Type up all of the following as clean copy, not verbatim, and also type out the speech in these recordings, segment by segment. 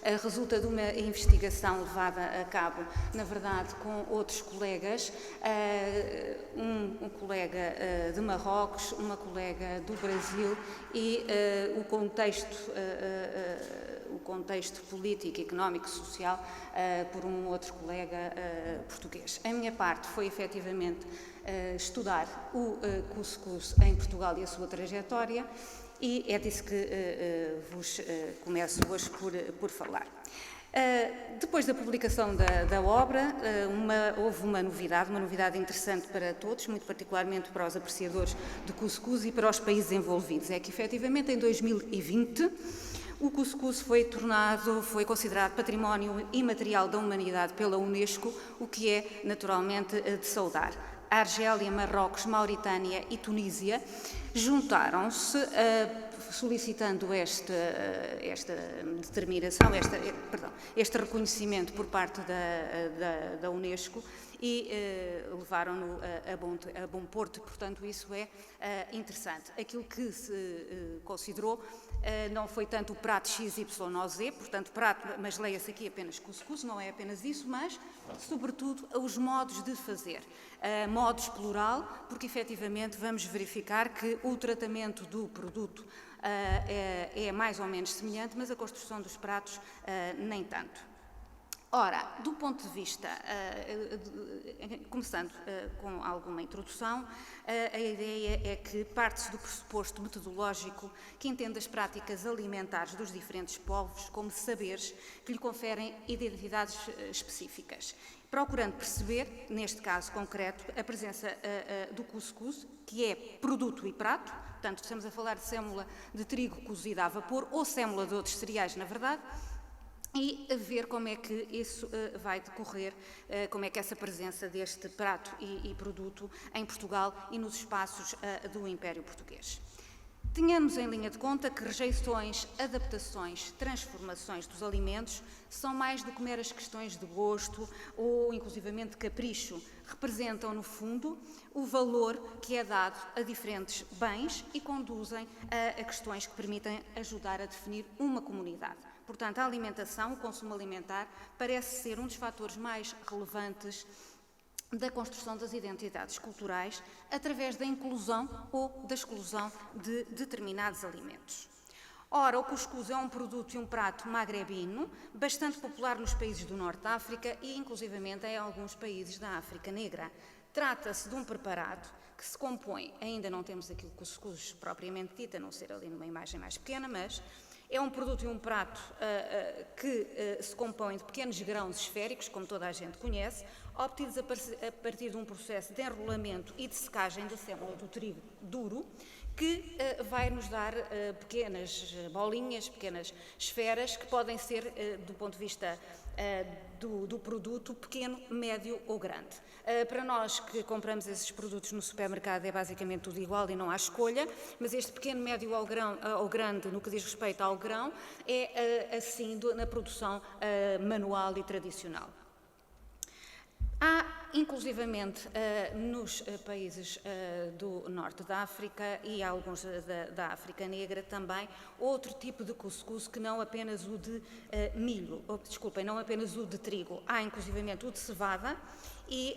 resulta de uma investigação levada a cabo, na verdade, com outros colegas, um colega de Marrocos, uma colega do Brasil e o contexto político, económico, social, por um outro colega português. A minha parte foi, efetivamente, estudar o cuscuz em Portugal e a sua trajetória, e é disso que vos começo hoje por falar. Depois da publicação da obra, houve uma novidade interessante para todos, muito particularmente para os apreciadores de cuscuz e para os países envolvidos. É que, efetivamente, em 2020, o cuscuz foi considerado Património Imaterial da Humanidade pela Unesco, o que é, naturalmente, de saudar. A Argélia, Marrocos, Mauritânia e Tunísia juntaram-se solicitando esta determinação, este reconhecimento por parte da Unesco e levaram-no a bom porto. Portanto, isso é interessante. Aquilo que se considerou não foi tanto o prato XYZ, portanto, mas leia-se aqui apenas cuscuz, não é apenas isso, mas, sobretudo, os modos de fazer. Modos plural, porque, efetivamente, vamos verificar que o tratamento do produto é mais ou menos semelhante, mas a construção dos pratos nem tanto. Ora, do ponto de vista, começando com alguma introdução, a ideia é que parte-se do pressuposto metodológico que entende as práticas alimentares dos diferentes povos como saberes que lhe conferem identidades específicas, procurando perceber, neste caso concreto, a presença do cuscuz, que é produto e prato, portanto, estamos a falar de sémola de trigo cozida a vapor ou sémola de outros cereais, na verdade, e a ver como é que isso vai decorrer, como é que essa presença deste prato e produto em Portugal e nos espaços do Império Português. Tenhamos em linha de conta que rejeições, adaptações, transformações dos alimentos são mais do que meras questões de gosto ou, inclusivamente, de capricho. Representam, no fundo, o valor que é dado a diferentes bens e conduzem a questões que permitem ajudar a definir uma comunidade. Portanto, a alimentação, o consumo alimentar, parece ser um dos fatores mais relevantes da construção das identidades culturais através da inclusão ou da exclusão de determinados alimentos. Ora, o cuscuz é um produto e um prato magrebino, bastante popular nos países do Norte da África e, inclusivamente, em alguns países da África Negra. Trata-se de um preparado que se compõe, ainda não temos aqui o cuscuz propriamente dito, a não ser ali numa imagem mais pequena, mas é um produto e um prato que se compõe de pequenos grãos esféricos, como toda a gente conhece, obtidos a partir de um processo de enrolamento e de secagem da sémola do trigo duro, que vai nos dar pequenas bolinhas, pequenas esferas, que podem ser, do ponto de vista do produto, pequeno, médio ou grande. Para nós que compramos esses produtos no supermercado é basicamente tudo igual e não há escolha, mas este pequeno, médio ou grande, no que diz respeito ao grão, é assim na produção manual e tradicional. Há, inclusivamente, nos países do Norte da África e alguns da África Negra também, outro tipo de cuscuz que não apenas o de milho, não apenas o de trigo. Há, inclusivamente, o de cevada e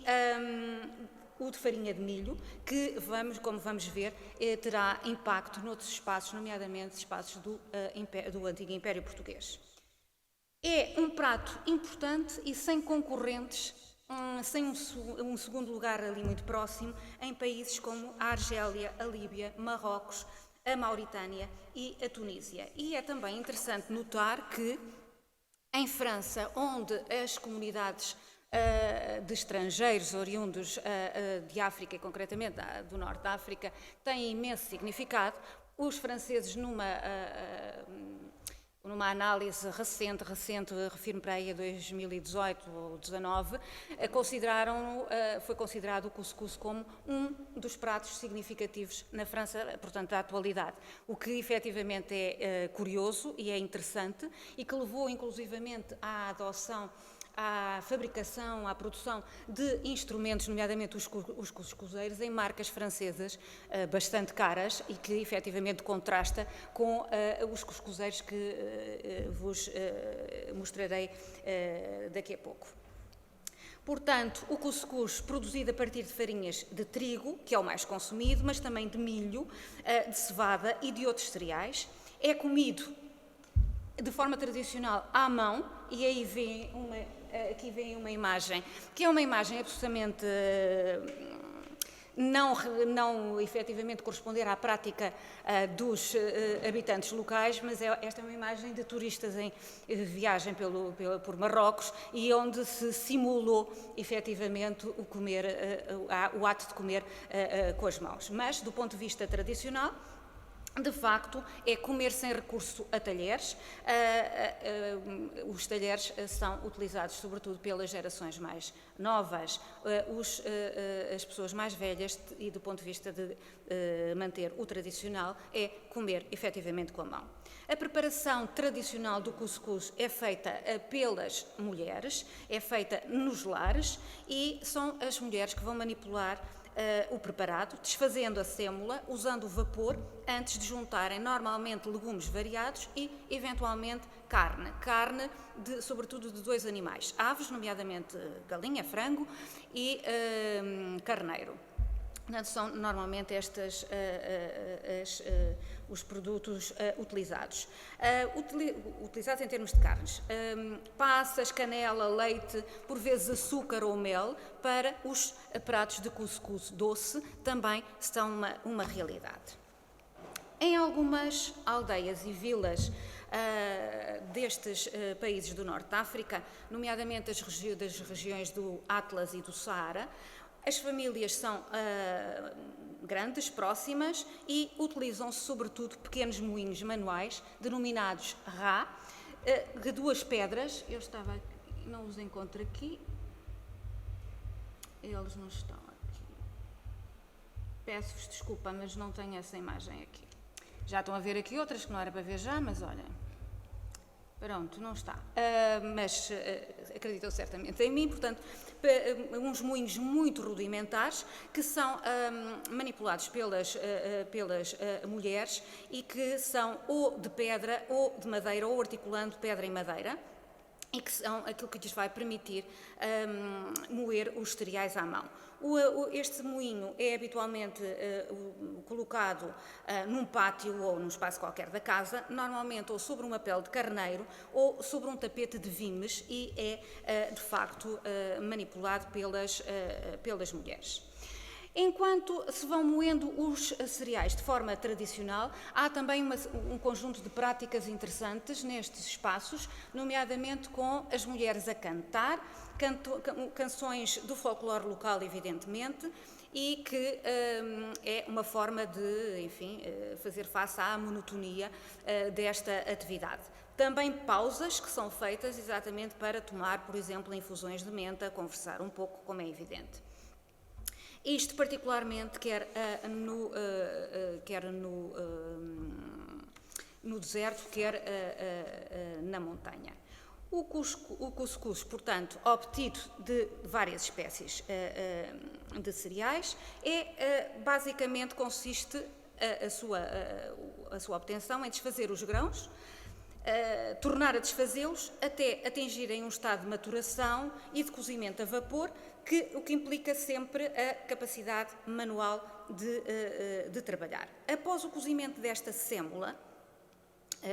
o de farinha de milho, que, como vamos ver, terá impacto noutros espaços, nomeadamente espaços do antigo Império Português. É um prato importante e sem concorrentes, sem um segundo lugar ali muito próximo, em países como a Argélia, a Líbia, Marrocos, a Mauritânia e a Tunísia. E é também interessante notar que, em França, onde as comunidades de estrangeiros oriundos de África, e concretamente do Norte da África, têm imenso significado, os franceses, numa análise recente, refiro-me para aí a 2018 ou 2019, foi considerado o cuscuz como um dos pratos significativos na França, portanto, da atualidade. O que efetivamente é curioso e é interessante e que levou inclusivamente à adoção à fabricação, à produção de instrumentos, nomeadamente os cuscuzeiros, em marcas francesas bastante caras e que efetivamente contrasta com os cuscuzeiros que vos mostrarei daqui a pouco. Portanto, o cuscuz produzido a partir de farinhas de trigo, que é o mais consumido, mas também de milho, de cevada e de outros cereais, é comido de forma tradicional à mão, e aí aqui vem uma imagem, que é uma imagem absolutamente não efetivamente corresponder à prática dos habitantes locais, mas esta é uma imagem de turistas em viagem por Marrocos e onde se simulou efetivamente o ato de comer com as mãos. Mas, do ponto de vista tradicional, de facto, é comer sem recurso a talheres. Os talheres são utilizados sobretudo pelas gerações mais novas, as pessoas mais velhas, e do ponto de vista de manter o tradicional, é comer efetivamente com a mão. A preparação tradicional do cuscuz é feita pelas mulheres, é feita nos lares, e são as mulheres que vão manipular o preparado, desfazendo a sêmola, usando o vapor, antes de juntarem normalmente legumes variados e, eventualmente, carne sobretudo de dois animais, aves, nomeadamente galinha, frango e carneiro. Portanto, são normalmente estes os produtos utilizados. Utilizados em termos de carnes. Passas, canela, leite, por vezes açúcar ou mel, para os pratos de cuscuz doce, também são uma realidade. Em algumas aldeias e vilas destes países do Norte de África, nomeadamente das regiões do Atlas e do Saara, as famílias são grandes, próximas, e utilizam-se sobretudo pequenos moinhos manuais, denominados rá, de duas pedras. Não os encontro aqui. Eles não estão aqui. Peço-vos desculpa, mas não tenho essa imagem aqui. Já estão a ver aqui outras que não era para ver já, mas olhem. Pronto, não está. Mas acreditam certamente em mim, portanto, uns moinhos muito rudimentares que são manipulados pelas mulheres e que são ou de pedra ou de madeira, ou articulando pedra e madeira, e que são aquilo que lhes vai permitir moer os cereais à mão. Este moinho é habitualmente colocado num pátio ou num espaço qualquer da casa, normalmente ou sobre uma pele de carneiro ou sobre um tapete de vimes, e é, de facto, manipulado pelas mulheres. Enquanto se vão moendo os cereais de forma tradicional, há também um conjunto de práticas interessantes nestes espaços, nomeadamente com as mulheres a cantar, canções do folclore local, evidentemente, e que é uma forma de, enfim, fazer face à monotonia desta atividade. Também pausas que são feitas exatamente para tomar, por exemplo, infusões de menta, conversar um pouco, como é evidente. Isto particularmente quer no deserto, quer na montanha. O cuscuz, portanto, obtido de várias espécies de cereais, basicamente consiste a sua obtenção em desfazer os grãos, tornar a desfazê-los até atingirem um estado de maturação e de cozimento a vapor, o que implica sempre a capacidade manual de trabalhar. Após o cozimento desta sêmola,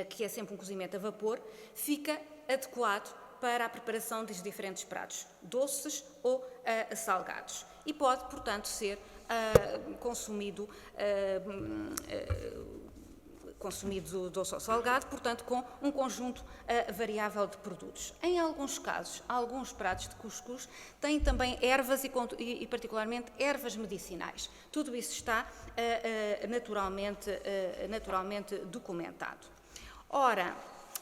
que é sempre um cozimento a vapor, fica adequado para a preparação dos diferentes pratos, doces ou salgados, e pode, portanto, ser consumido doce ou salgado, portanto, com um conjunto variável de produtos. Em alguns casos, alguns pratos de cuscuz têm também ervas e particularmente ervas medicinais. Tudo isso está naturalmente documentado. Ora,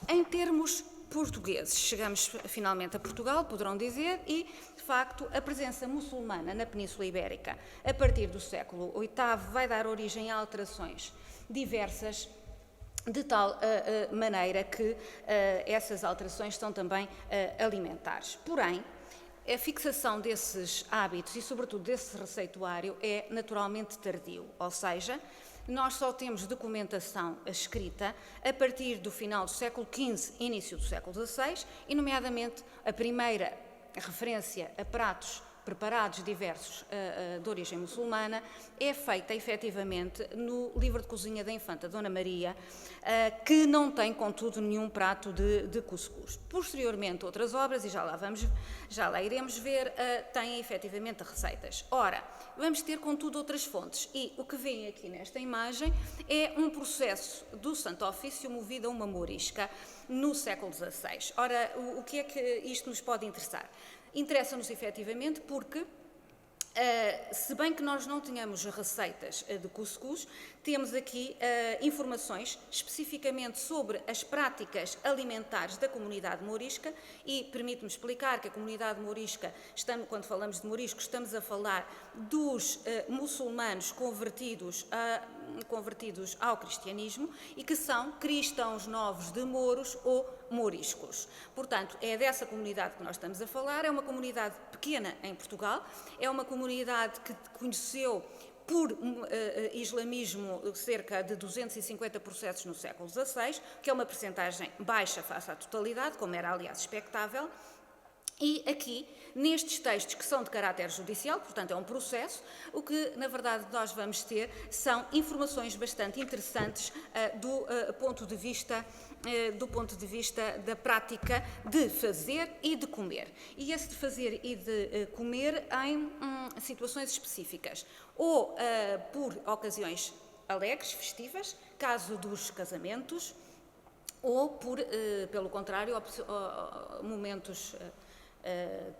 em termos portugueses, chegamos finalmente a Portugal, poderão dizer, e, de facto, a presença muçulmana na Península Ibérica, a partir do século VIII, vai dar origem a alterações diversas de tal maneira que essas alterações são também alimentares. Porém, a fixação desses hábitos e, sobretudo, desse receituário é naturalmente tardio, ou seja, nós só temos documentação escrita a partir do final do século XV, início do século XVI, e, nomeadamente, a primeira referência a pratos preparados diversos de origem muçulmana é feita efetivamente no livro de cozinha da infanta Dona Maria, que não tem contudo nenhum prato de cuscuz. Posteriormente outras obras, e já lá iremos ver, têm efetivamente receitas. Ora, vamos ter contudo outras fontes, e o que vem aqui nesta imagem é um processo do Santo Ofício movido a uma mourisca no século XVI. Ora, o que é que isto nos pode interessar? Interessa-nos efetivamente porque, se bem que nós não tenhamos receitas de cuscuz, temos aqui informações especificamente sobre as práticas alimentares da comunidade mourisca, e permite-me explicar que a comunidade mourisca, quando falamos de mouriscos, estamos a falar dos muçulmanos convertidos ao cristianismo e que são cristãos novos de mouros ou mouriscos. Portanto, é dessa comunidade que nós estamos a falar. É uma comunidade pequena em Portugal, é uma comunidade que conheceu por islamismo cerca de 250 processos no século XVI, que é uma percentagem baixa face à totalidade, como era aliás expectável. E aqui, nestes textos que são de caráter judicial, portanto é um processo, o que na verdade nós vamos ter são informações bastante interessantes do ponto de vista da prática de fazer e de comer. E esse de fazer e de comer em situações específicas, ou por ocasiões alegres, festivas, caso dos casamentos, ou pelo contrário, momentos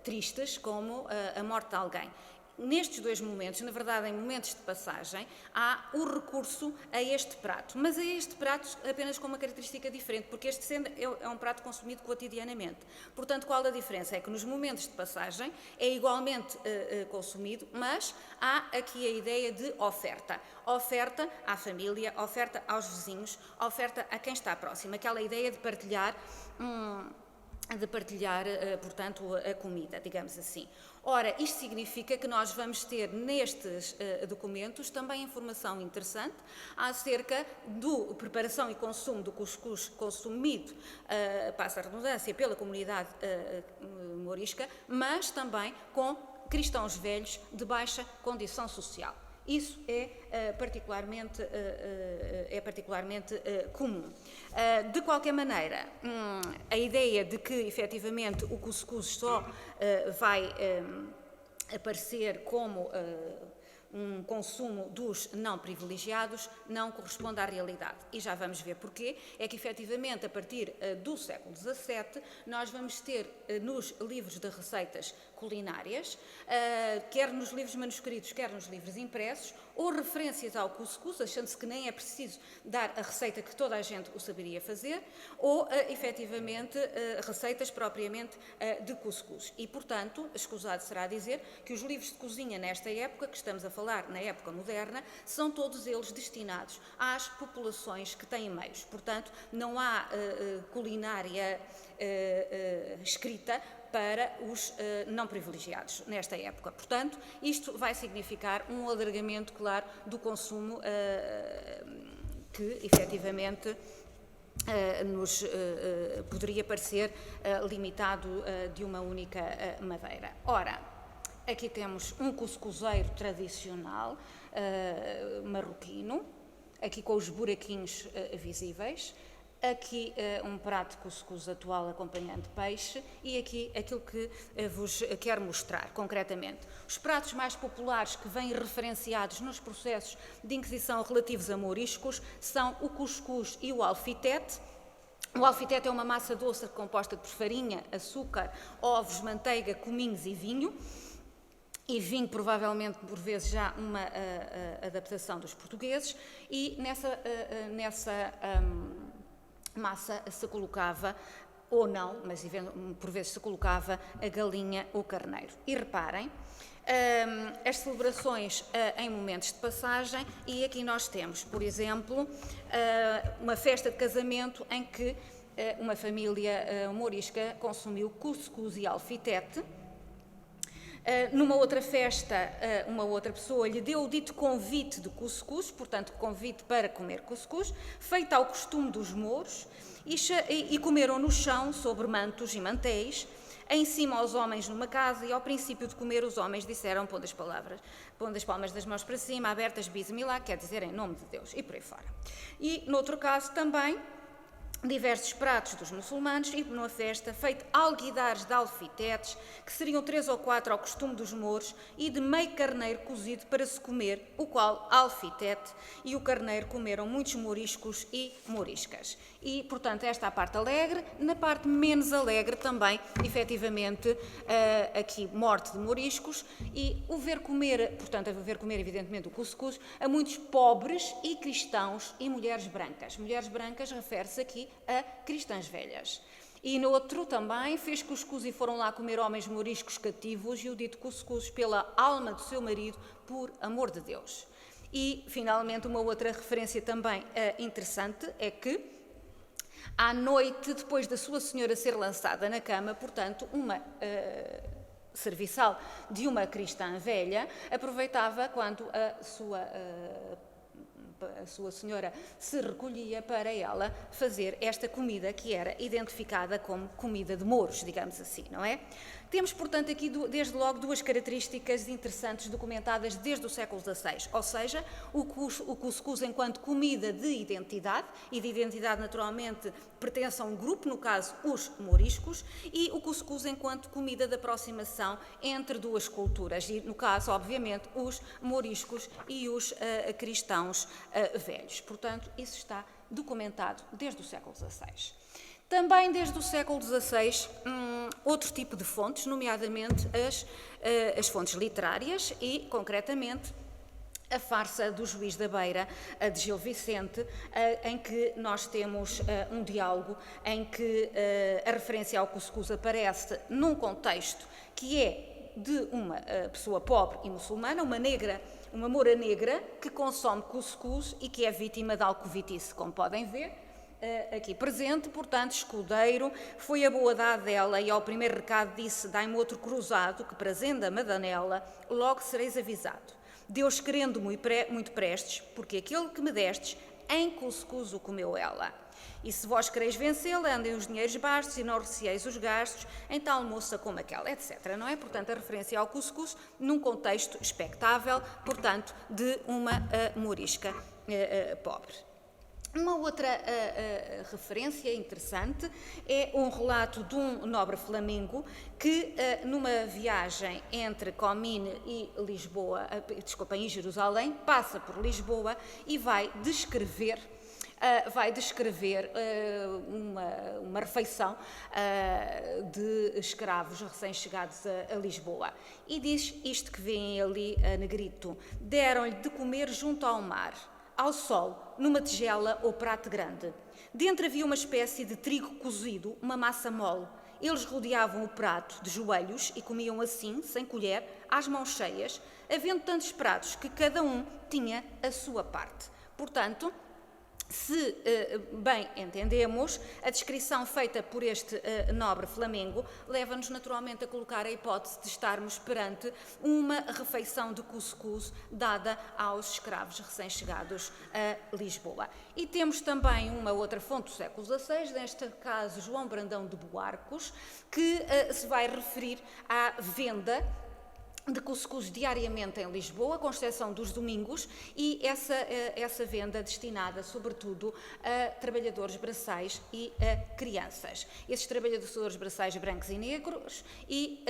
tristes, como a morte de alguém. Nestes dois momentos, na verdade em momentos de passagem, há o recurso a este prato, mas a este prato apenas com uma característica diferente, porque este é um prato consumido cotidianamente. Portanto, qual a diferença? É que nos momentos de passagem é igualmente consumido, mas há aqui a ideia de oferta. Oferta à família, oferta aos vizinhos, oferta a quem está próximo. Aquela ideia de partilhar portanto, a comida, digamos assim. Ora, isto significa que nós vamos ter nestes documentos também informação interessante acerca da preparação e consumo do cuscuz consumido, passa a redundância, pela comunidade mourisca, mas também com cristãos velhos de baixa condição social. Isso é particularmente comum. De qualquer maneira, a ideia de que, efetivamente, o cuscuz só vai aparecer como um consumo dos não privilegiados não corresponde à realidade. E já vamos ver porquê. É que, efetivamente, a partir do século XVII, nós vamos ter nos livros de receitas culinárias, quer nos livros manuscritos, quer nos livros impressos, ou referências ao cuscuz, achando-se que nem é preciso dar a receita que toda a gente o saberia fazer, ou, efetivamente, receitas propriamente de cuscuz. E, portanto, escusado será dizer que os livros de cozinha nesta época, que estamos a falar na época moderna, são todos eles destinados às populações que têm meios. Portanto, não há culinária escrita para os não privilegiados nesta época. Portanto, isto vai significar um alargamento, claro, do consumo que, efetivamente, nos poderia parecer limitado de uma única madeira. Ora, aqui temos um cuscuzeiro tradicional marroquino, aqui com os buraquinhos visíveis. Aqui um prato de cuscuz atual acompanhando peixe, e aqui aquilo que vos quero mostrar concretamente. Os pratos mais populares que vêm referenciados nos processos de inquisição relativos a mouriscos são o cuscuz e o alfitete. O alfitete é uma massa doce composta por farinha, açúcar, ovos, manteiga, cominhos e vinho. E vinho, provavelmente, por vezes, já uma adaptação dos portugueses. E nessa massa se colocava ou não, mas por vezes se colocava a galinha ou o carneiro. E reparem, as celebrações em momentos de passagem, e aqui nós temos, por exemplo, uma festa de casamento em que uma família morisca consumiu cuscuz e alfitete. Numa outra festa, uma outra pessoa lhe deu o dito convite de cuscuz, portanto, convite para comer cuscuz, feito ao costume dos mouros, e comeram no chão, sobre mantos e mantéis, em cima aos homens numa casa, e ao princípio de comer os homens disseram, pondo as palmas das mãos para cima, abertas bismillah, quer dizer em nome de Deus, e por aí fora. E, noutro caso também, diversos pratos dos muçulmanos e numa festa feita alguidares de alfitetes, que seriam 3 ou 4 ao costume dos mouros, e de meio carneiro cozido para se comer, o qual alfitete e o carneiro comeram muitos moriscos e moriscas. E, portanto, esta é a parte alegre. Na parte menos alegre também, efetivamente, aqui morte de moriscos e o ver comer, portanto, a ver comer evidentemente o cuscuz a muitos pobres e cristãos e mulheres brancas. Mulheres brancas refere-se aqui a cristãs velhas. E no outro também fez cuscuz e foram lá comer homens moriscos cativos, e o dito cuscuz pela alma do seu marido, por amor de Deus. E, finalmente, uma outra referência também interessante é que à noite, depois da sua senhora ser lançada na cama, portanto, uma serviçal de uma cristã velha aproveitava quando a sua senhora se recolhia para ela fazer esta comida que era identificada como comida de mouros, digamos assim, não é? Temos, portanto, aqui desde logo duas características interessantes documentadas desde o século XVI, ou seja, o cuscuz enquanto comida de identidade, e de identidade naturalmente pertence a um grupo, no caso os moriscos, e o cuscuz enquanto comida de aproximação entre duas culturas, e no caso, obviamente, os moriscos e os cristãos velhos. Portanto, isso está documentado desde o século XVI. Também desde o século XVI, outro tipo de fontes, nomeadamente as fontes literárias e, concretamente, a farsa do Juiz da Beira, de Gil Vicente, em que nós temos um diálogo em que a referência ao cuscuz aparece num contexto que é de uma pessoa pobre e muçulmana, uma moura negra, que consome cuscuz e que é vítima de alcovitice, como podem ver. Aqui presente, portanto, escudeiro, foi a boa dade dela, e ao primeiro recado disse, dai-me outro cruzado, que prazenda madanela, logo sereis avisado. Deus querendo muito prestes, porque aquele que me destes, em cuscuz o comeu ela. E se vós quereis vencê-la, andem os dinheiros bastos e não receeis os gastos, em tal moça como aquela, etc. Não é? Portanto, a referência ao cuscuz num contexto expectável, portanto, de uma morisca pobre. Uma outra referência interessante é um relato de um nobre flamengo que, numa viagem entre Comine e Lisboa, em Jerusalém, passa por Lisboa e vai descrever uma refeição de escravos recém-chegados a Lisboa. E diz isto que vêem ali a negrito: deram-lhe de comer junto ao mar, ao sol, numa tigela ou prato grande. Dentro havia uma espécie de trigo cozido, uma massa mole. Eles rodeavam o prato de joelhos e comiam assim, sem colher, às mãos cheias, havendo tantos pratos que cada um tinha a sua parte. Portanto, se bem entendemos, a descrição feita por este nobre flamengo leva-nos naturalmente a colocar a hipótese de estarmos perante uma refeição de cuscuz dada aos escravos recém-chegados a Lisboa. E temos também uma outra fonte do século XVI, neste caso João Brandão de Buarcos, que se vai referir à venda de cuscuz diariamente em Lisboa, com exceção dos domingos, e essa venda destinada, sobretudo, a trabalhadores braçais e a crianças. Esses trabalhadores braçais brancos e negros, e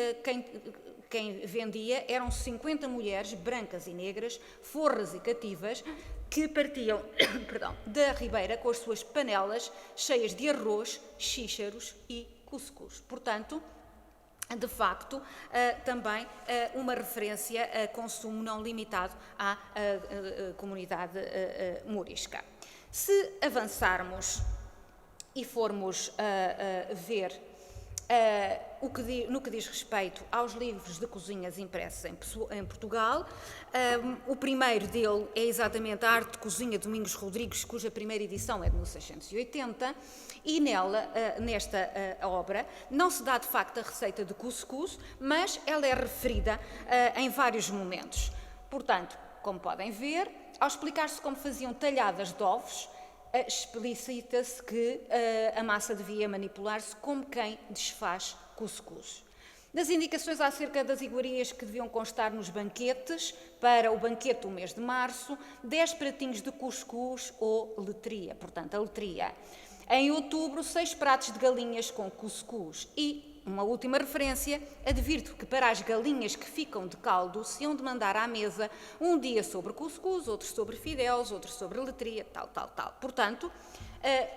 quem vendia eram 50 mulheres brancas e negras, forras e cativas, que partiam da ribeira com as suas panelas cheias de arroz, xíxaros e cuscuz. Portanto, de facto, também uma referência a consumo não limitado à comunidade morisca. Se avançarmos e formos ver no que diz respeito aos livros de cozinhas impressos em Portugal, o primeiro dele é exatamente a Arte de Cozinha de Domingos Rodrigues, cuja primeira edição é de 1680, e nesta obra não se dá de facto a receita de cuscuz, mas ela é referida em vários momentos. Portanto, como podem ver, ao explicar-se como faziam talhadas de ovos, explicita-se que a massa devia manipular-se como quem desfaz cuscuz. Das indicações acerca das iguarias que deviam constar nos banquetes, para o banquete do mês de março, 10 pratinhos de cuscuz ou letria, portanto, a letria. Em outubro, 6 pratos de galinhas com cuscuz. E uma última referência, advirto que para as galinhas que ficam de caldo se hão de mandar à mesa um dia sobre cuscuz, outro sobre fidéus, outro sobre letria, tal. Portanto,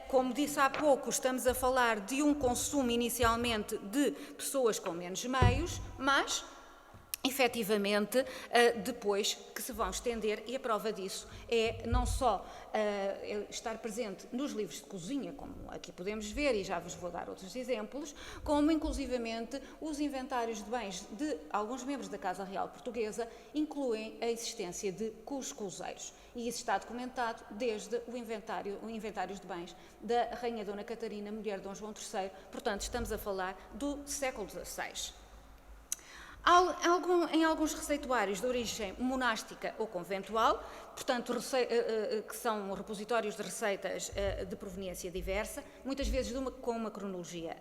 como disse há pouco, estamos a falar de um consumo inicialmente de pessoas com menos meios, mas efetivamente, depois que se vão estender, e a prova disso é não só estar presente nos livros de cozinha, como aqui podemos ver, e já vos vou dar outros exemplos, como inclusivamente os inventários de bens de alguns membros da Casa Real Portuguesa incluem a existência de cuscuzeiros. E isso está documentado desde inventários de bens da Rainha Dona Catarina, mulher de Dom João III, portanto estamos a falar do século XVI. Em alguns receituários de origem monástica ou conventual, portanto, que são repositórios de receitas de proveniência diversa, muitas vezes com uma cronologia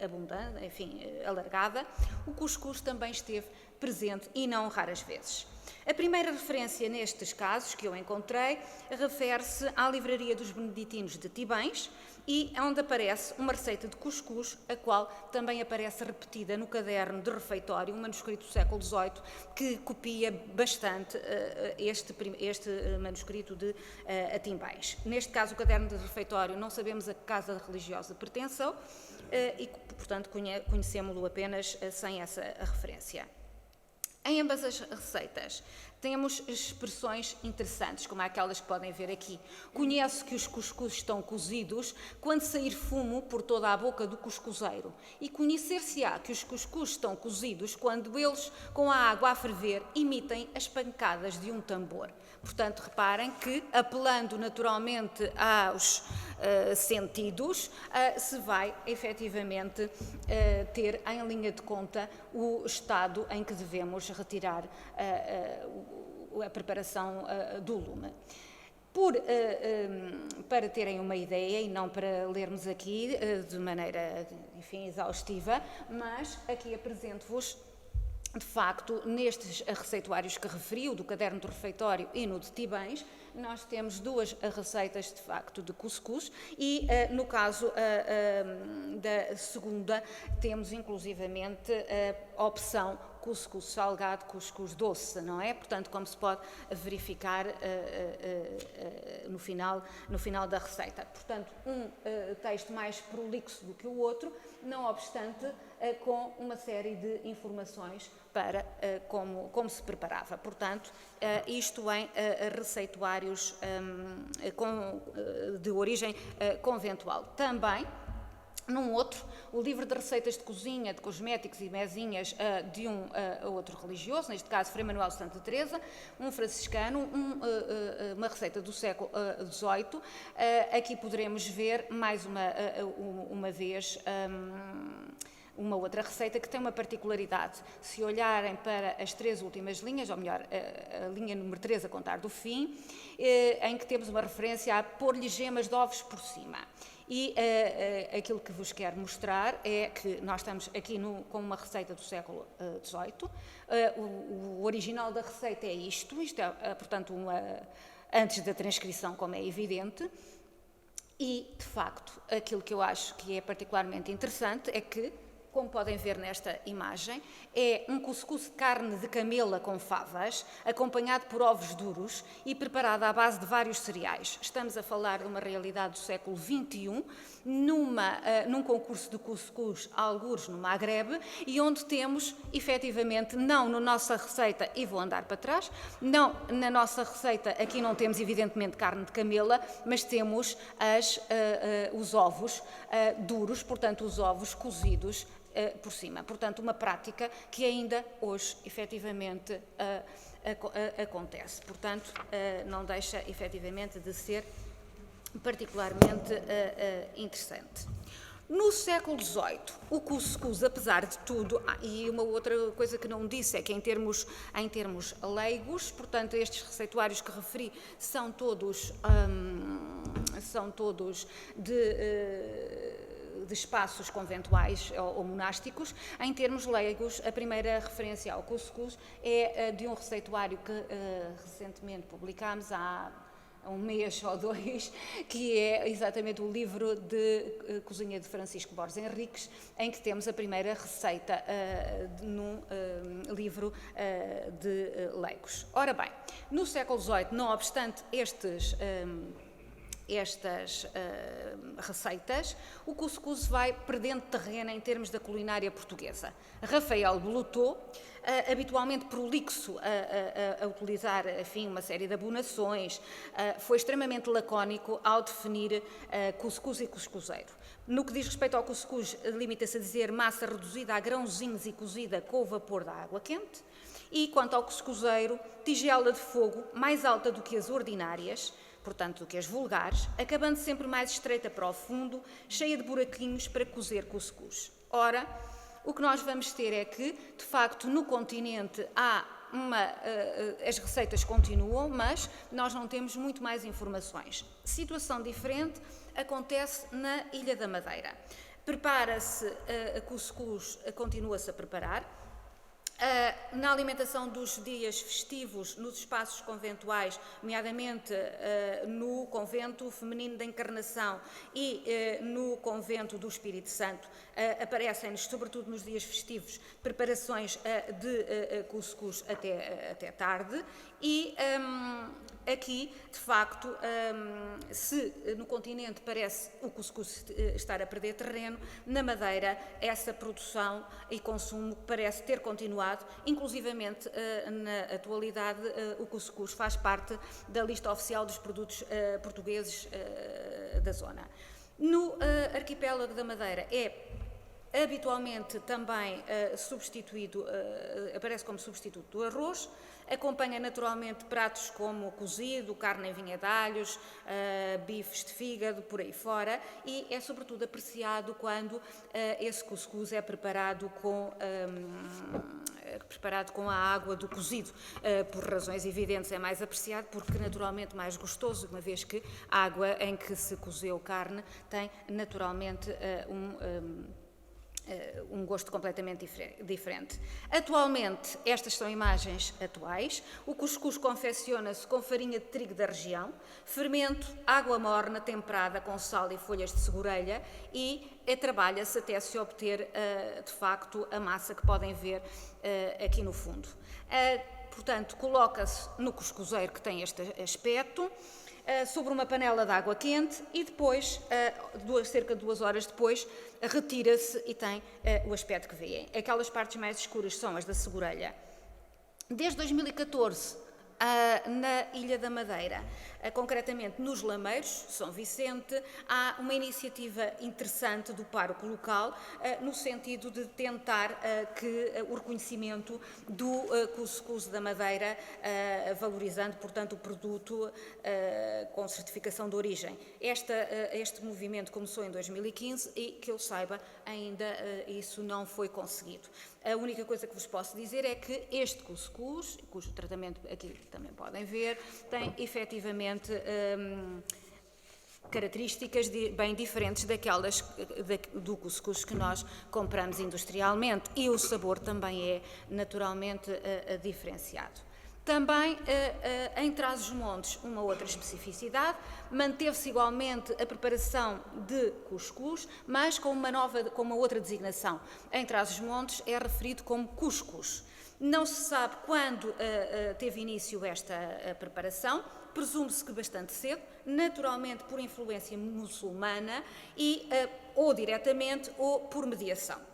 abundante, enfim, alargada, o cuscuz também esteve presente e não raras vezes. A primeira referência nestes casos que eu encontrei refere-se à Livraria dos Beneditinos de Tibães, e onde aparece uma receita de cuscuz, a qual também aparece repetida no caderno de refeitório, um manuscrito do século XVIII, que copia bastante este manuscrito de Timbães. Neste caso, o caderno de refeitório, não sabemos a que casa religiosa pertenceu e, portanto, conhecemos-lo apenas sem essa referência. Em ambas as receitas temos expressões interessantes, como aquelas que podem ver aqui. Conhece que os cuscuzes estão cozidos quando sair fumo por toda a boca do cuscuzeiro. E conhecer-se-á que os cuscuzes estão cozidos quando eles, com a água a ferver, imitem as pancadas de um tambor. Portanto, reparem que, apelando naturalmente aos sentidos, se vai efetivamente ter em linha de conta o estado em que devemos retirar a preparação do lume. Para terem uma ideia, e não para lermos aqui de maneira, enfim, exaustiva, mas aqui apresento-vos, de facto, nestes receituários que referiu, do caderno do refeitório e no de Tibães, nós temos duas receitas, de facto, de cuscuz e, no caso da segunda, temos inclusivamente a opção cuscuz salgado, cuscuz doce, não é? Portanto, como se pode verificar no final da receita. Portanto, um texto mais prolixo do que o outro, não obstante, com uma série de informações para como se preparava. Portanto, isto em receituários de origem conventual. Também, num outro, o livro de receitas de cozinha, de cosméticos e mezinhas de um outro religioso, neste caso Frei Manuel Santa Teresa, um franciscano, uma receita do século XVIII. Aqui poderemos ver mais uma vez uma outra receita que tem uma particularidade. Se olharem para as três últimas linhas, ou melhor, a linha número 3 a contar do fim, em que temos uma referência a pôr-lhe gemas de ovos por cima. E aquilo que vos quero mostrar é que nós estamos aqui com uma receita do século XVIII. O original da receita é isto é, portanto, antes da transcrição, como é evidente. E, de facto, aquilo que eu acho que é particularmente interessante é que como podem ver nesta imagem, é um cuscuz de carne de camela com favas, acompanhado por ovos duros e preparado à base de vários cereais. Estamos a falar de uma realidade do século XXI, num concurso de cuscuz, algures no Magrebe, e onde temos, efetivamente, não na nossa receita, e vou andar para trás, não na nossa receita, aqui não temos, evidentemente, carne de camela, mas temos os ovos duros, portanto, os ovos cozidos por cima. Portanto, uma prática que ainda hoje, efetivamente, acontece. Portanto, não deixa, efetivamente, de ser particularmente interessante. No século XVIII, o cuscuz, apesar de tudo, e uma outra coisa que não disse é que em termos leigos, portanto, estes receituários que referi são todos de espaços conventuais ou monásticos. Em termos leigos, a primeira referência ao cuscuz é de um receituário que recentemente publicámos há um mês ou dois, que é exatamente o livro de cozinha de Francisco Borges Henriques, em que temos a primeira receita num livro de leigos. Ora bem, no século XVIII, não obstante estas receitas, o cuscuz vai perdendo terreno em termos da culinária portuguesa. Rafael Belotot, habitualmente prolixo a utilizar, enfim, uma série de abonações, foi extremamente lacónico ao definir cuscuz e cuscuzeiro. No que diz respeito ao cuscuz, limita-se a dizer massa reduzida a grãozinhos e cozida com o vapor da água quente. E quanto ao cuscuzeiro, tigela de fogo mais alta do que as ordinárias, portanto, do que as vulgares, acabando sempre mais estreita para o fundo, cheia de buraquinhos para cozer cuscuz. Ora, o que nós vamos ter é que, de facto, no continente as receitas continuam, mas nós não temos muito mais informações. Situação diferente acontece na Ilha da Madeira. Prepara-se a cuscuz, continua-se a preparar. Na alimentação dos dias festivos, nos espaços conventuais, nomeadamente no convento feminino da Encarnação e no convento do Espírito Santo, aparecem-nos, sobretudo nos dias festivos, preparações de cuscuz até tarde e aqui, de facto, se no continente parece o cuscuz estar a perder terreno, na Madeira essa produção e consumo parece ter continuado. Inclusivamente, na atualidade, o cuscuz faz parte da lista oficial dos produtos portugueses da zona. No arquipélago da Madeira é habitualmente também aparece como substituto do arroz. Acompanha naturalmente pratos como cozido, carne em vinha de alhos, bifes de fígado, por aí fora, e é sobretudo apreciado quando esse cuscuz é preparado com a água do cozido. Por razões evidentes é mais apreciado, porque naturalmente mais gostoso, uma vez que a água em que se cozeu carne tem naturalmente um gosto completamente diferente. Atualmente, estas são imagens atuais, o cuscuz confecciona-se com farinha de trigo da região, fermento, água morna temperada com sal e folhas de segurelha e trabalha-se até se obter, de facto, a massa que podem ver aqui no fundo. Portanto, coloca-se no cuscuzeiro que tem este aspecto, sobre uma panela de água quente e depois, cerca de 2 horas depois, retira-se e tem o aspecto que vêem. Aquelas partes mais escuras são as da segurelha. Desde 2014, na Ilha da Madeira, concretamente nos Lameiros, São Vicente, há uma iniciativa interessante do pároco local no sentido de tentar que o reconhecimento do cuscuz da Madeira, valorizando, portanto, o produto com certificação de origem. Este movimento começou em 2015 e, que eu saiba, ainda isso não foi conseguido. A única coisa que vos posso dizer é que este cuscuz, cujo tratamento aqui também podem ver, tem efetivamente características bem diferentes daquelas do cuscuz que nós compramos industrialmente, e o sabor também é naturalmente diferenciado. Também em Trás-os-Montes, uma outra especificidade, manteve-se igualmente a preparação de cuscuz, mas com uma outra designação. Em Trás-os-Montes é referido como cuscuz. Não se sabe quando teve início esta preparação, presume-se que bastante cedo, naturalmente por influência muçulmana ou diretamente ou por mediação.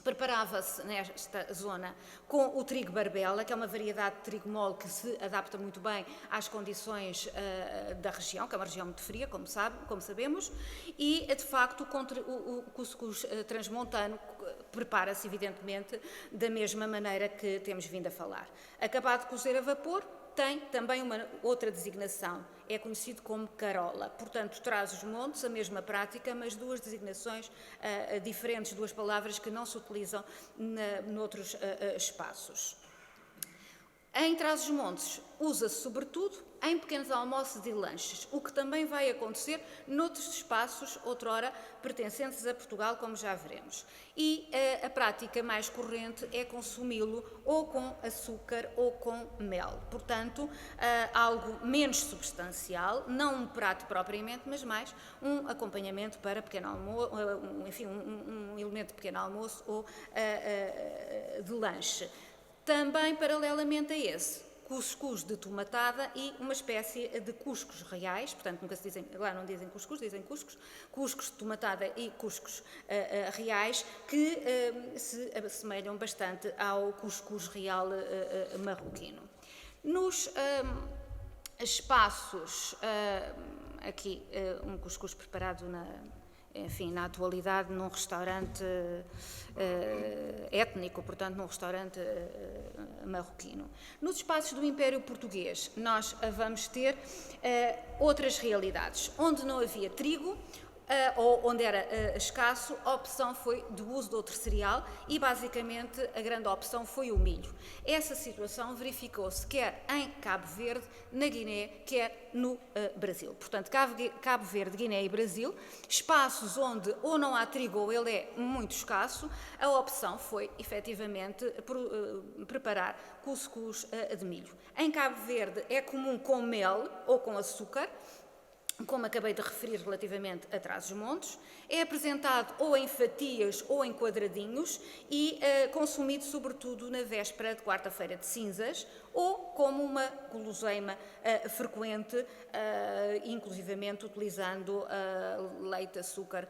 Preparava-se nesta zona com o trigo barbela, que é uma variedade de trigo mole que se adapta muito bem às condições da região, que é uma região muito fria, como sabemos, e de facto o cuscuz transmontano prepara-se evidentemente da mesma maneira que temos vindo a falar. Acabado de cozer a vapor, tem também uma outra designação, é conhecido como carola. Portanto, Trás-os-Montes, a mesma prática, mas duas designações diferentes, duas palavras que não se utilizam noutros espaços. Em Trás-os-Montes usa-se sobretudo em pequenos almoços e lanches, o que também vai acontecer noutros espaços, outrora pertencentes a Portugal, como já veremos. E a prática mais corrente é consumi-lo ou com açúcar ou com mel. Portanto, algo menos substancial, não um prato propriamente, mas mais um acompanhamento para pequeno almoço, enfim, um elemento de pequeno almoço ou de lanche. Também, paralelamente a esse, cuscuz de tomatada e uma espécie de cuscos reais, portanto, nunca se dizem, lá não dizem cuscuz, dizem cuscos de tomatada e cuscos reais, que se assemelham bastante ao cuscuz real marroquino. Nos espaços, aqui um cuscuz preparado na atualidade, num restaurante étnico, portanto, num restaurante marroquino. Nos espaços do Império Português, nós vamos ter outras realidades. Onde não havia trigo, ou onde era escasso, a opção foi do uso de outro cereal e, basicamente, a grande opção foi o milho. Essa situação verificou-se quer em Cabo Verde, na Guiné, quer no Brasil. Portanto, Cabo Verde, Guiné e Brasil, espaços onde ou não há trigo ou ele é muito escasso, a opção foi, efetivamente, preparar cuscuz de milho. Em Cabo Verde é comum com mel ou com açúcar, como acabei de referir relativamente a Trás-os-Montes, é apresentado ou em fatias ou em quadradinhos e consumido sobretudo na véspera de quarta-feira de cinzas ou como uma guloseima frequente, inclusivamente utilizando leite, açúcar,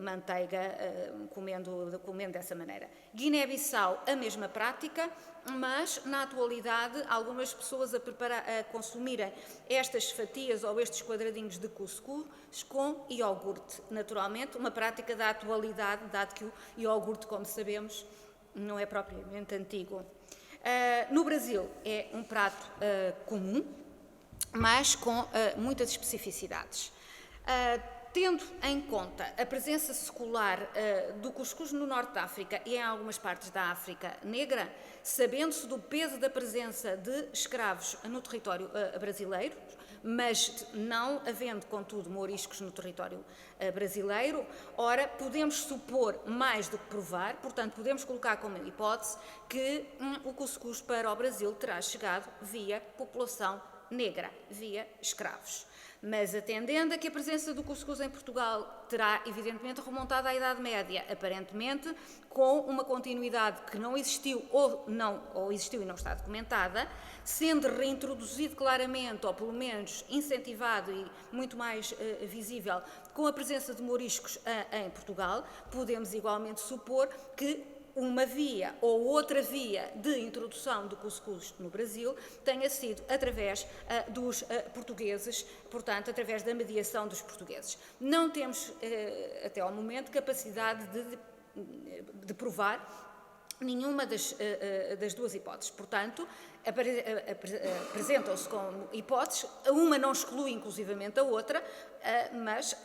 manteiga, comendo dessa maneira. Guiné-Bissau, a mesma prática, mas na atualidade algumas pessoas a consumirem estas fatias ou estes quadradinhos de cuscuz com iogurte, naturalmente, uma prática da atualidade, dado que o iogurte, como sabemos, não é propriamente antigo. No Brasil é um prato comum, mas com muitas especificidades. Tendo em conta a presença secular do cuscuz no norte da África e em algumas partes da África negra, sabendo-se do peso da presença de escravos no território brasileiro, mas não havendo, contudo, mouriscos no território brasileiro, ora, podemos supor mais do que provar, portanto, podemos colocar como hipótese que o cuscuz para o Brasil terá chegado via população negra, via escravos. Mas atendendo a que a presença do cuscuz em Portugal terá, evidentemente, remontado à Idade Média, aparentemente, com uma continuidade que não existiu ou existiu e não está documentada, sendo reintroduzido claramente, ou pelo menos incentivado e muito mais visível, com a presença de mouriscos em Portugal, podemos igualmente supor que uma via ou outra via de introdução do cuscuz no Brasil tenha sido através dos portugueses, portanto, através da mediação dos portugueses. Não temos, até ao momento, capacidade de provar nenhuma das duas hipóteses. Portanto, apresentam-se como hipóteses, uma não exclui inclusivamente a outra, mas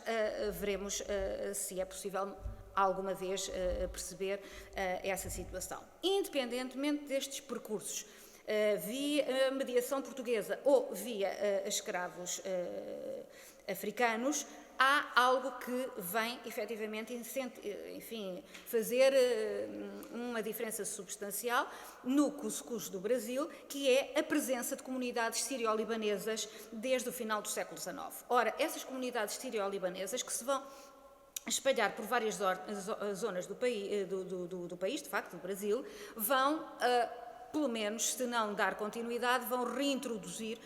veremos se é possível alguma vez perceber essa situação. Independentemente destes percursos, via mediação portuguesa ou via escravos africanos, há algo que vem, efetivamente, enfim, fazer uma diferença substancial no cuscuz do Brasil, que é a presença de comunidades sírio-libanesas desde o final do século XIX. Ora, essas comunidades sírio-libanesas que se vão espalhar por várias zonas do país, de facto, do Brasil, vão, pelo menos, se não dar continuidade, vão reintroduzir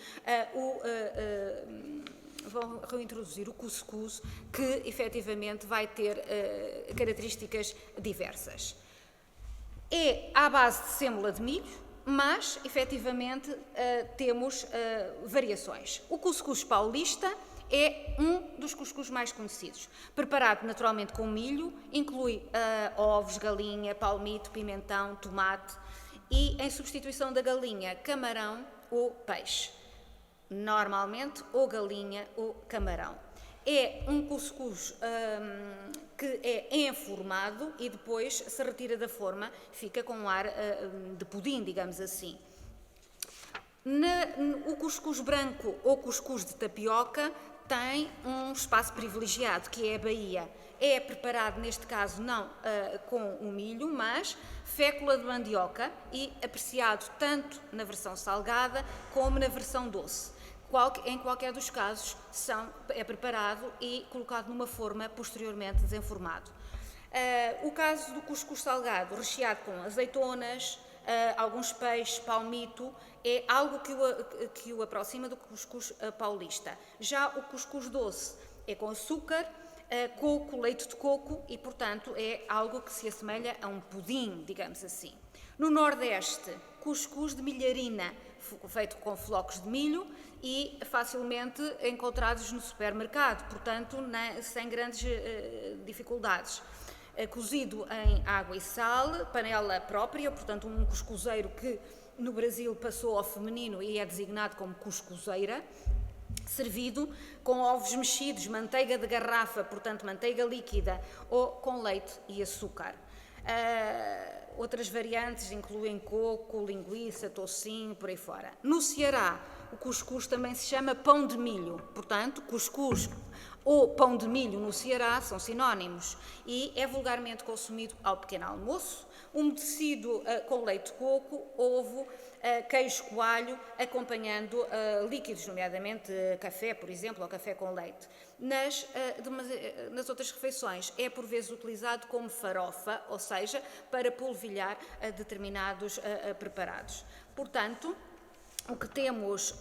o cuscuz, que efetivamente vai ter características diversas. É à base de sêmola de milho, mas efetivamente temos variações. O cuscuz paulista é um dos cuscuz mais conhecidos. Preparado naturalmente com milho, inclui ovos, galinha, palmito, pimentão, tomate e, em substituição da galinha, camarão ou peixe. Normalmente, ou galinha ou camarão. É um cuscuz que é enformado e depois se retira da forma, fica com um ar de pudim, digamos assim. O cuscuz branco ou cuscuz de tapioca tem um espaço privilegiado, que é a baía. É preparado, neste caso, não com o milho, mas fécula de mandioca e apreciado tanto na versão salgada como na versão doce. Em qualquer dos casos, é preparado e colocado numa forma posteriormente desenformado. O caso do cuscuz salgado, recheado com azeitonas, alguns peixes, palmito, é algo que o aproxima do cuscuz paulista. Já o cuscuz doce é com açúcar, coco, leite de coco e, portanto, é algo que se assemelha a um pudim, digamos assim. No Nordeste, cuscuz de milharina, feito com flocos de milho e facilmente encontrados no supermercado, portanto, sem grandes dificuldades. Cozido em água e sal, panela própria, portanto um cuscuzeiro que no Brasil passou ao feminino e é designado como cuscuzeira, servido com ovos mexidos, manteiga de garrafa, portanto manteiga líquida, ou com leite e açúcar. Outras variantes incluem coco, linguiça, toucinho, por aí fora. No Ceará, o cuscuz também se chama pão de milho, portanto, cuscuz ou pão de milho no Ceará são sinónimos e é vulgarmente consumido ao pequeno almoço, umedecido com leite de coco, ovo, queijo coalho, acompanhando líquidos, nomeadamente café, por exemplo, ou café com leite. Nas outras refeições é por vezes utilizado como farofa, ou seja, para polvilhar determinados preparados. Portanto, o que temos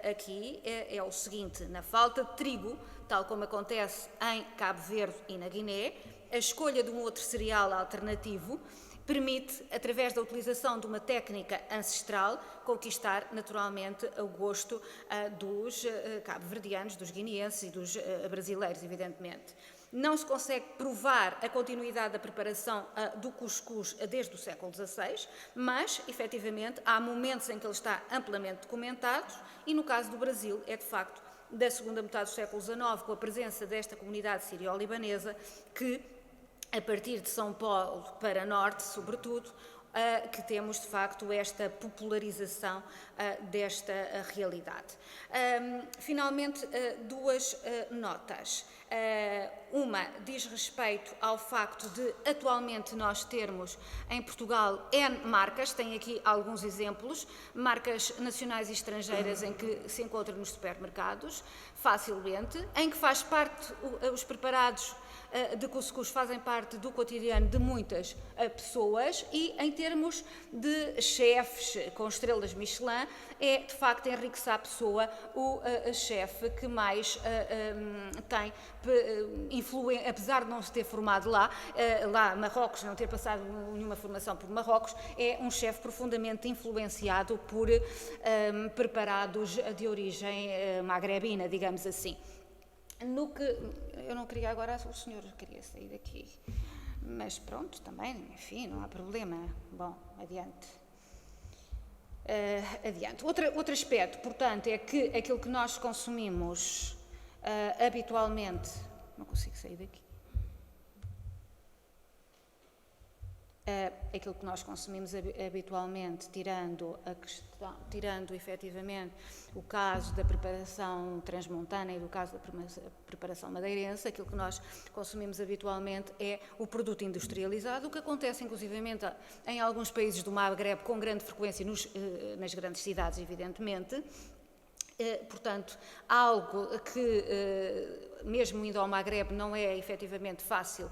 aqui é o seguinte: na falta de trigo, tal como acontece em Cabo Verde e na Guiné, a escolha de um outro cereal alternativo permite, através da utilização de uma técnica ancestral, conquistar naturalmente o gosto dos cabo-verdianos, dos guineenses e dos brasileiros, evidentemente. Não se consegue provar a continuidade da preparação do cuscuz desde o século XVI, mas, efetivamente, há momentos em que ele está amplamente documentado e, no caso do Brasil, é de facto da segunda metade do século XIX, com a presença desta comunidade sírio-libanesa, que, a partir de São Paulo para norte, sobretudo, que temos, de facto, esta popularização desta realidade. Finalmente, duas notas. Uma diz respeito ao facto de, atualmente, nós termos em Portugal N marcas, tem aqui alguns exemplos, marcas nacionais e estrangeiras em que se encontram nos supermercados, facilmente, em que faz parte, os preparados de cuscuz fazem parte do cotidiano de muitas pessoas e, em termos de chefes com estrelas Michelin, é de facto Henrique Sá Pessoa o chefe que mais tem influência, apesar de não se ter formado lá Marrocos, não ter passado nenhuma formação por Marrocos, é um chefe profundamente influenciado por preparados de origem magrebina, digamos assim. Eu não queria agora, o senhor queria sair daqui, mas pronto, também, enfim, não há problema. Bom, adiante. Outro aspecto, portanto, é que aquilo que nós consumimos habitualmente... Não consigo sair daqui. Aquilo que nós consumimos habitualmente, tirando efetivamente o caso da preparação transmontana e do caso da preparação madeirense, aquilo que nós consumimos habitualmente é o produto industrializado, o que acontece inclusivamente em alguns países do Magreb com grande frequência nas grandes cidades, evidentemente. Portanto, algo que, mesmo indo ao Magreb, não é efetivamente fácil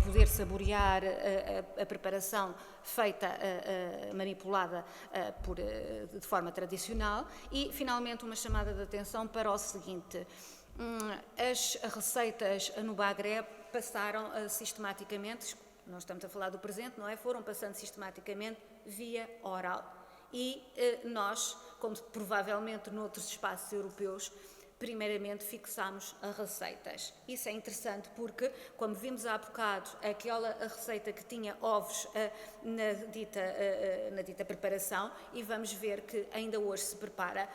poder saborear a preparação feita, manipulada de forma tradicional. E, finalmente, uma chamada de atenção para o seguinte: as receitas no Magreb passaram sistematicamente, nós estamos a falar do presente, não é? Foram passando sistematicamente via oral. E nós, como provavelmente noutros espaços europeus, primeiramente fixámos as receitas. Isso é interessante porque, como vimos há bocado, aquela receita que tinha ovos na dita preparação, e vamos ver que ainda hoje se prepara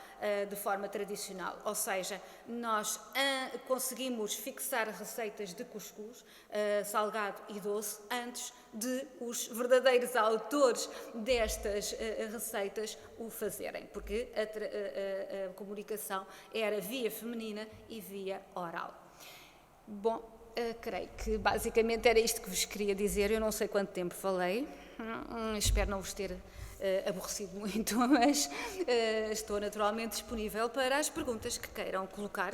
de forma tradicional. Ou seja, nós conseguimos fixar receitas de cuscuz, salgado e doce, antes de os verdadeiros autores destas receitas o fazerem, porque a comunicação era via feminina e via oral. Bom, creio que basicamente era isto que vos queria dizer. Eu não sei quanto tempo falei, espero não vos ter aborrecido muito, mas estou naturalmente disponível para as perguntas que queiram colocar.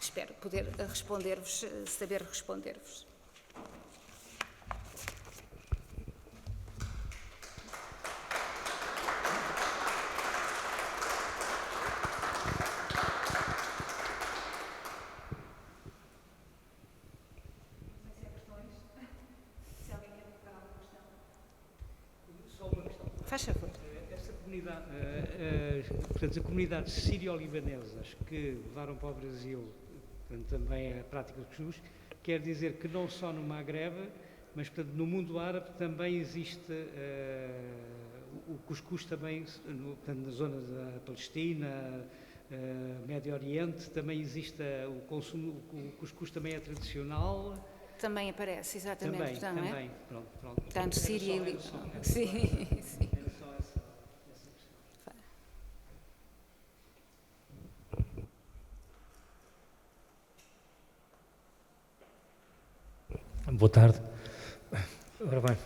Espero poder responder-vos, saber responder-vos. Faz favor. Esta comunidade, portanto, as comunidades sírio-libanesas que levaram para o Brasil, portanto, também a prática do cuscuz, quer dizer que não só no Magreb, mas portanto, no mundo árabe também existe o cuscuz também, portanto, na zona da Palestina, Médio Oriente, também existe o consumo, o cuscuz também é tradicional. Também aparece, exatamente. Também, pronto. Portanto, Síria e Líbano. Sim. Boa tarde. Ora bem,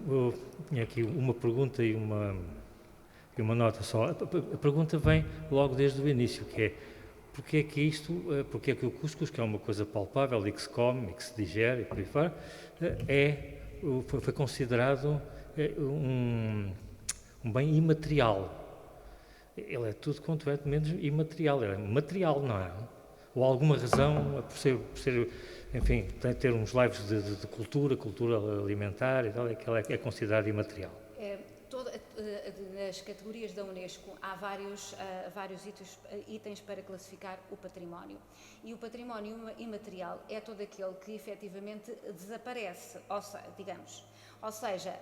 eu tinha aqui uma pergunta e uma nota só. A pergunta vem logo desde o início, que é porque é que o cuscuz, que é uma coisa palpável e que se come e que se digere e por aí fora, foi considerado um bem imaterial. Ele é tudo quanto é menos imaterial, ele é material, não é? Ou alguma razão, por ser enfim, tem ter uns lives de cultura alimentar e tal, é que ela é considerada imaterial. Nas categorias da Unesco há vários itens para classificar o património. E o património imaterial é todo aquele que efetivamente desaparece, ou seja,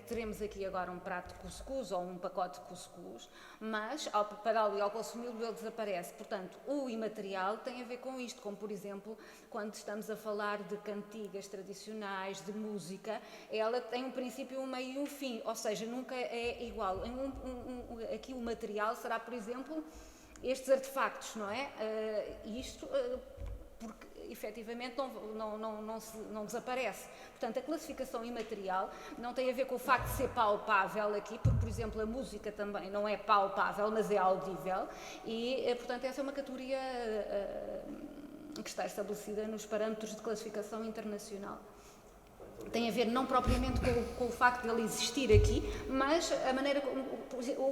teremos aqui agora um prato de cuscuz ou um pacote de cuscuz, mas ao prepará-lo e ao consumi-lo ele desaparece. Portanto, o imaterial tem a ver com isto, como por exemplo, quando estamos a falar de cantigas tradicionais, de música, ela tem um princípio, um meio e um fim, ou seja, nunca é igual. Aqui o material será, por exemplo, estes artefactos, não é? Porque efetivamente não desaparece. Portanto, a classificação imaterial não tem a ver com o facto de ser palpável aqui, porque, por exemplo, a música também não é palpável, mas é audível, e, portanto, essa é uma categoria que está estabelecida nos parâmetros de classificação internacional. Tem a ver não propriamente com o facto de ele existir aqui, mas a maneira como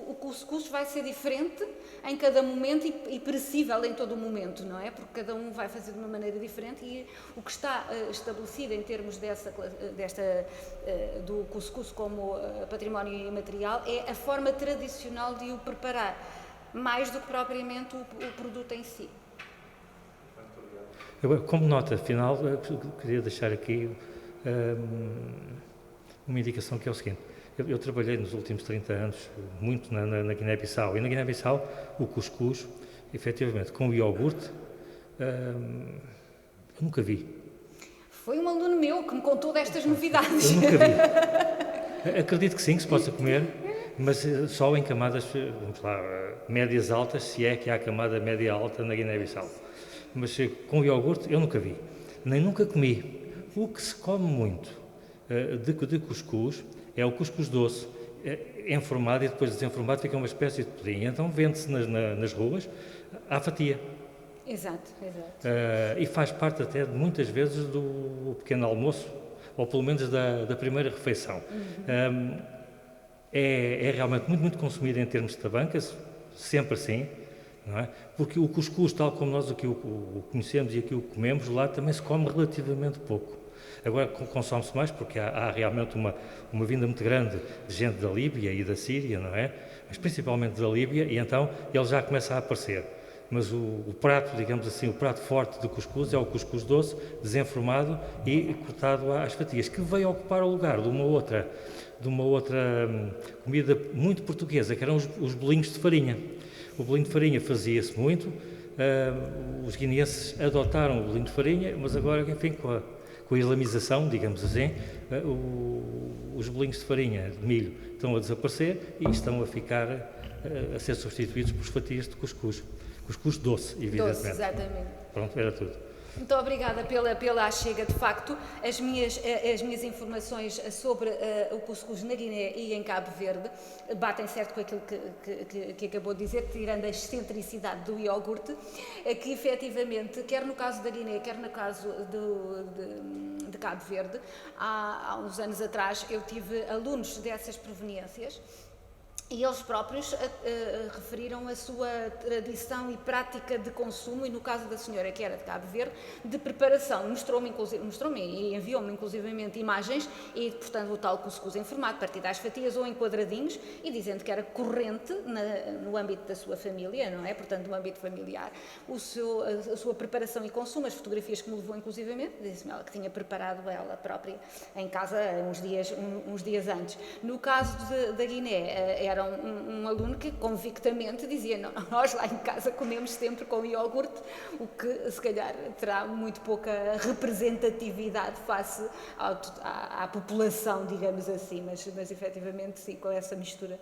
o cuscuz vai ser diferente em cada momento e perecível em todo o momento, não é? Porque cada um vai fazer de uma maneira diferente e o que está estabelecido em termos do cuscuz como património imaterial é a forma tradicional de o preparar, mais do que propriamente o produto em si. Como nota final, queria deixar aqui uma indicação que é o seguinte: eu trabalhei nos últimos 30 anos muito na Guiné-Bissau, e na Guiné-Bissau o cuscuz, efetivamente, com iogurte, eu nunca vi. Foi um aluno meu que me contou destas novidades. Eu nunca vi. Acredito que sim, que se possa comer, mas só em camadas, vamos lá, médias altas, se é que há camada média alta na Guiné-Bissau. Mas com iogurte eu nunca vi, nem nunca comi. O que se come muito de cuscuz é o cuscuz doce, enformado e depois desenformado fica uma espécie de pudim. Então vende-se nas ruas à fatia. Exato, exato. E faz parte até muitas vezes do pequeno almoço, ou pelo menos da primeira refeição. É realmente muito consumido em termos de tabancas, sempre assim, não é? Porque o cuscuz, tal como nós aqui o conhecemos e aqui o comemos, lá também se come relativamente pouco. Agora consome-se mais porque há realmente uma vinda muito grande de gente da Líbia e da Síria, não é? Mas principalmente da Líbia, e então ele já começa a aparecer. Mas o prato, digamos assim, o prato forte de cuscuz é o cuscuz doce, desenformado e cortado às fatias, que veio ocupar o lugar de uma outra comida muito portuguesa, que eram os bolinhos de farinha. O bolinho de farinha fazia-se muito, os guineenses adotaram o bolinho de farinha, mas agora, enfim, com a islamização, digamos assim, os bolinhos de farinha de milho estão a desaparecer e estão a ficar a ser substituídos por fatias de cuscuz. Cuscuz doce, evidentemente. Doce, exatamente. Pronto, era tudo. Muito obrigada pela achega, de facto. As minhas informações sobre o cuscuz na Guiné e em Cabo Verde batem certo com aquilo que acabou de dizer, tirando a excentricidade do iogurte, que efetivamente, quer no caso da Guiné, quer no caso de Cabo Verde, há uns anos atrás eu tive alunos dessas proveniências. E eles próprios referiram a sua tradição e prática de consumo, e no caso da senhora, que era de Cabo Verde, de preparação. Mostrou-me e enviou-me inclusivamente imagens, e portanto o tal cuscuz em formato, partido às fatias ou em quadradinhos, e dizendo que era corrente no âmbito da sua família, não é? Portanto, no âmbito familiar, a sua preparação e consumo, as fotografias que me levou inclusivamente, disse-me ela que tinha preparado ela própria em casa uns dias antes. No caso da Guiné, era um aluno que convictamente dizia: não, nós lá em casa comemos sempre com iogurte, o que se calhar terá muito pouca representatividade face à população, digamos assim, mas efetivamente sim, com essa mistura.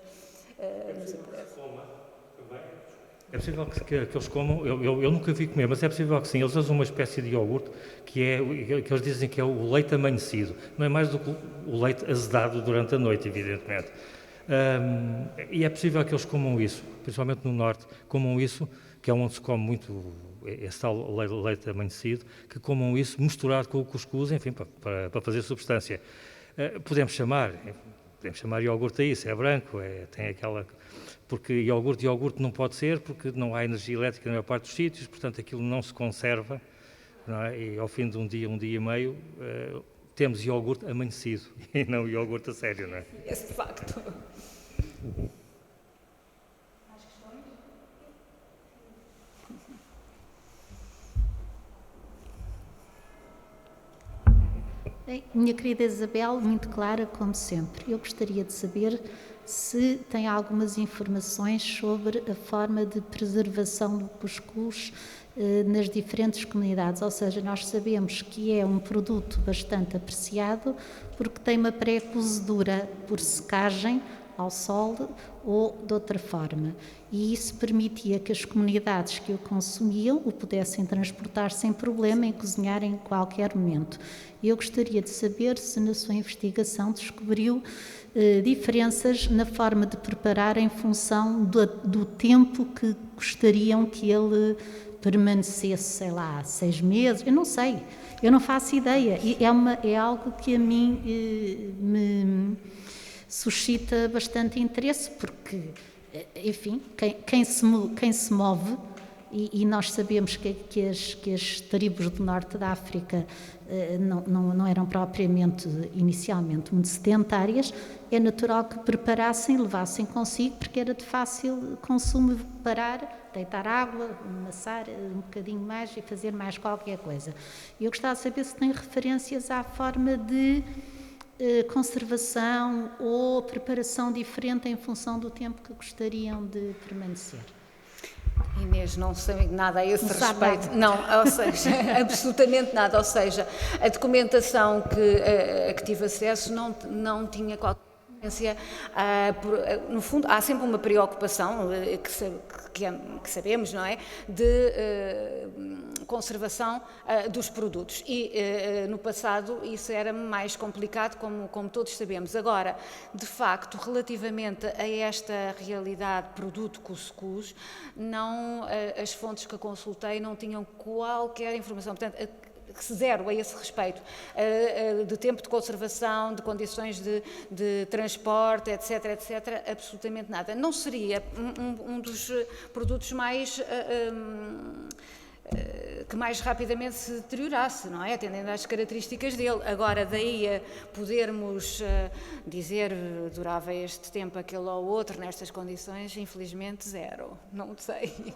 É possível que eles comam, eu nunca vi comer, mas é possível que sim, eles usam uma espécie de iogurte que eles dizem que é o leite amanhecido, não é mais do que o leite azedado durante a noite, evidentemente. E é possível que eles comam isso, principalmente no norte, comam isso, que é onde se come muito esse tal leite amanhecido, que comam isso misturado com o cuscuz, enfim, para fazer substância. Podemos chamar iogurte a isso, é branco, tem aquela... Porque iogurte não pode ser, porque não há energia elétrica na maior parte dos sítios, portanto aquilo não se conserva, não é? E ao fim de um dia e meio, temos iogurte amanhecido e não iogurte a sério, não é? Esse de facto. Bem, minha querida Isabel, muito clara como sempre. Eu gostaria de saber se tem algumas informações sobre a forma de preservação do cuscuz nas diferentes comunidades, ou seja, nós sabemos que é um produto bastante apreciado porque tem uma pré-cozedura por secagem ao sol ou de outra forma, e isso permitia que as comunidades que o consumiam o pudessem transportar sem problema e cozinhar em qualquer momento. Eu gostaria de saber se na sua investigação descobriu diferenças na forma de preparar em função do tempo que gostariam que ele permanecesse, sei lá, 6 meses, eu não sei, eu não faço ideia, e é algo que a mim me suscita bastante interesse, porque, enfim, quem se move, e nós sabemos que as tribos do norte da África não eram propriamente, inicialmente, muito sedentárias, é natural que preparassem, levassem consigo, porque era de fácil consumo parar, deitar água, amassar um bocadinho mais e fazer mais qualquer coisa. Eu gostava de saber se tem referências à forma de conservação ou preparação diferente em função do tempo que gostariam de permanecer. Inês, não sei nada a esse Não sabe respeito. nada. Não, ou seja, absolutamente nada. Ou seja, a documentação a que tive acesso não tinha qualquer referência. No fundo, há sempre uma preocupação que sabemos, não é? De conservação dos produtos. E no passado isso era mais complicado, como todos sabemos. Agora, de facto, relativamente a esta realidade produto cuscuz, as fontes que consultei não tinham qualquer informação. Portanto, zero a esse respeito, de tempo de conservação, de condições de transporte, etc, absolutamente nada. Não seria um dos produtos que mais rapidamente se deteriorasse, não é? Atendendo às características dele. Agora, daí a podermos dizer durava este tempo aquele ou outro nestas condições, infelizmente zero. Não sei.